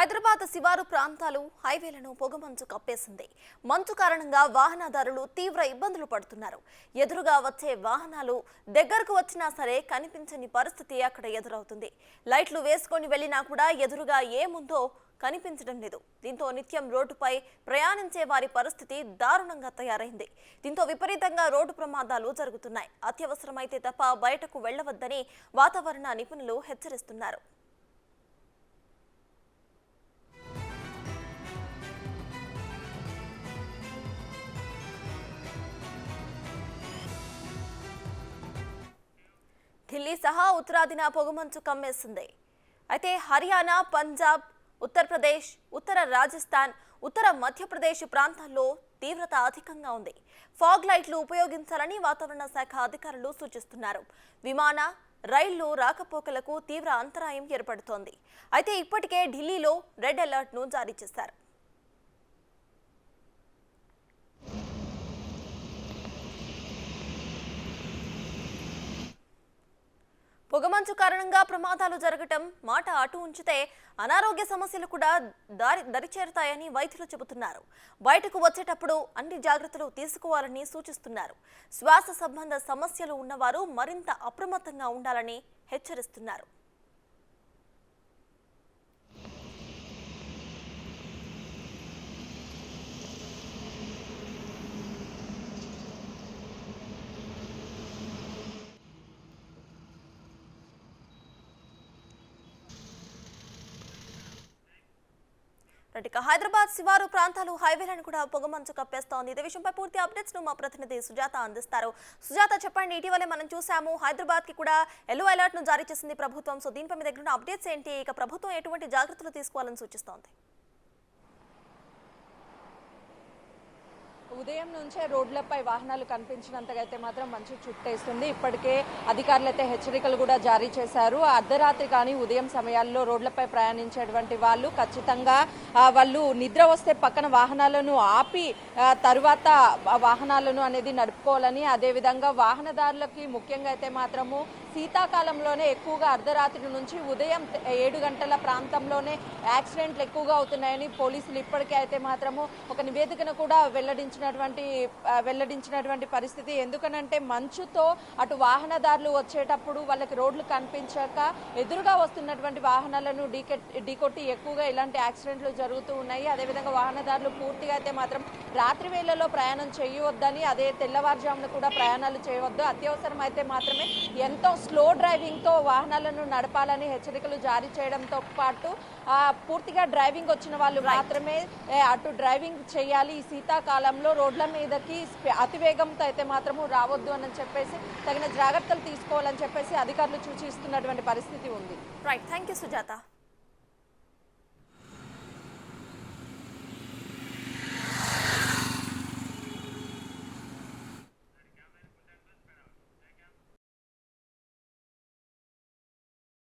హైదరాబాద్ శివారు ప్రాంతాలు హైవేలను పొగమంచు కప్పేసింది. మంచు కారణంగా వాహనదారులు తీవ్ర ఇబ్బందులు పడుతున్నారు. ఎదురుగా వచ్చే వాహనాలు దగ్గరకు వచ్చినా సరే కనిపించని పరిస్థితి అక్కడ ఎదురవుతుంది. లైట్లు వేసుకొని వెళ్లినా కూడా ఎదురుగా ఏముందో కనిపించడం లేదు. దీంతో నిత్యం రోడ్డుపై ప్రయాణించే వారి పరిస్థితి దారుణంగా తయారైంది. దీంతో విపరీతంగా రోడ్డు ప్రమాదాలు జరుగుతున్నాయి. అత్యవసరమైతే తప్ప బయటకు వెళ్లవద్దని వాతావరణ నిపుణులు హెచ్చరిస్తున్నారు. ఢిల్లీ సహా ఉత్తరాదిన పొగమంచు కమ్మేసింది. అయితే హర్యానా, పంజాబ్, ఉత్తరప్రదేశ్, ఉత్తర రాజస్థాన్, ఉత్తర మధ్యప్రదేశ్ ప్రాంతాల్లో తీవ్రత అధికంగా ఉంది. ఫాగ్ లైట్లు ఉపయోగించాలని వాతావరణ శాఖ అధికారులు సూచిస్తున్నారు. విమాన, రైళ్లు రాకపోకలకు తీవ్ర అంతరాయం ఏర్పడుతోంది. అయితే ఇప్పటికే ఢిల్లీలో రెడ్ అలర్ట్ ను జారీ చేశారు. పొగమంచు కారణంగా ప్రమాదాలు జరగటం మాట అటు ఉంచితే అనారోగ్య సమస్యలు కూడా దరిచేరుతాయని వైద్యులు చెబుతున్నారు. బయటకు వచ్చేటప్పుడు అన్ని జాగ్రత్తలు తీసుకోవాలని సూచిస్తున్నారు. శ్వాస సంబంధ సమస్యలు ఉన్నవారు మరింత అప్రమత్తంగా ఉండాలని హెచ్చరిస్తున్నారు. హైదరాబాద్ శివారు ప్రాంతాలు హైవేలను కూడా పొగమంచు కప్పేస్తోంది. ఇదే విషయంపై పూర్తి అప్డేట్స్ ను మా ప్రతినిధి సుజాత అందిస్తారు. సుజాత, చెప్పండి, ఇటీవలే మనం చూసాము హైదరాబాద్ కి కూడా ఎల్లో అలర్ట్ ను జారీ చేసింది ప్రభుత్వం. సో దీనిపై మీ దగ్గర ఉన్న అప్డేట్స్ ఏంటి? ఇక ప్రభుత్వం ఎటువంటి జాగ్రత్తలు తీసుకోవాలని సూచిస్తోంది? ఉదయం నుంచే రోడ్లపై వాహనాలు కనిపించినంతగా అయితే మాత్రం మంచు చుట్టేస్తుంది. ఇప్పటికే అధికారులు అయితే హెచ్చరికలు కూడా జారీ చేశారు. అర్ధరాత్రి కానీ ఉదయం సమయాల్లో రోడ్లపై ప్రయాణించేటువంటి వాళ్ళు ఖచ్చితంగా వాళ్ళు నిద్ర వస్తే పక్కన వాహనాలను ఆపి తరువాత వాహనాలను అనేది నడుపుకోవాలని, అదేవిధంగా వాహనదారులకి ముఖ్యంగా అయితే మాత్రము శీతాకాలంలోనే ఎక్కువగా అర్ధరాత్రి నుంచి ఉదయం 7 గంటల ప్రాంతంలోనే యాక్సిడెంట్లు ఎక్కువగా అవుతున్నాయని పోలీసులు ఇప్పటికే అయితే మాత్రము ఒక నివేదికను కూడా వెల్లడించినటువంటి పరిస్థితి. ఎందుకనంటే మంచుతో అటు వాహనదారులు వచ్చేటప్పుడు వాళ్ళకి రోడ్లు కనిపించాక ఎదురుగా వస్తున్నటువంటి వాహనాలను ఢీకొట్టి ఎక్కువగా ఇలాంటి యాక్సిడెంట్లు జరుగుతూ ఉన్నాయి. అదేవిధంగా వాహనదారులు పూర్తిగా అయితే మాత్రం రాత్రి వేళల్లో ప్రయాణం చేయవద్దని, అదే తెల్లవారుజామున కూడా ప్రయాణాలు చేయవద్దు, అత్యవసరం అయితే మాత్రమే ఎంతో స్లో డ్రైవింగ్ తో వాహనాలను నడపాలని హెచ్చరికలు జారీ చేయడంతో పాటు పూర్తిగా డ్రైవింగ్ వచ్చిన వాళ్ళు మాత్రమే అటు డ్రైవింగ్ చేయాలి. ఈ శీతాకాలంలో రోడ్ల మీదకి అతివేగంతో అయితే మాత్రము రావద్దు అని చెప్పేసి తగిన జాగ్రత్తలు తీసుకోవాలని చెప్పేసి అధికారులు సూచిస్తున్నటువంటి పరిస్థితి ఉంది. Right, thank you Sujatha.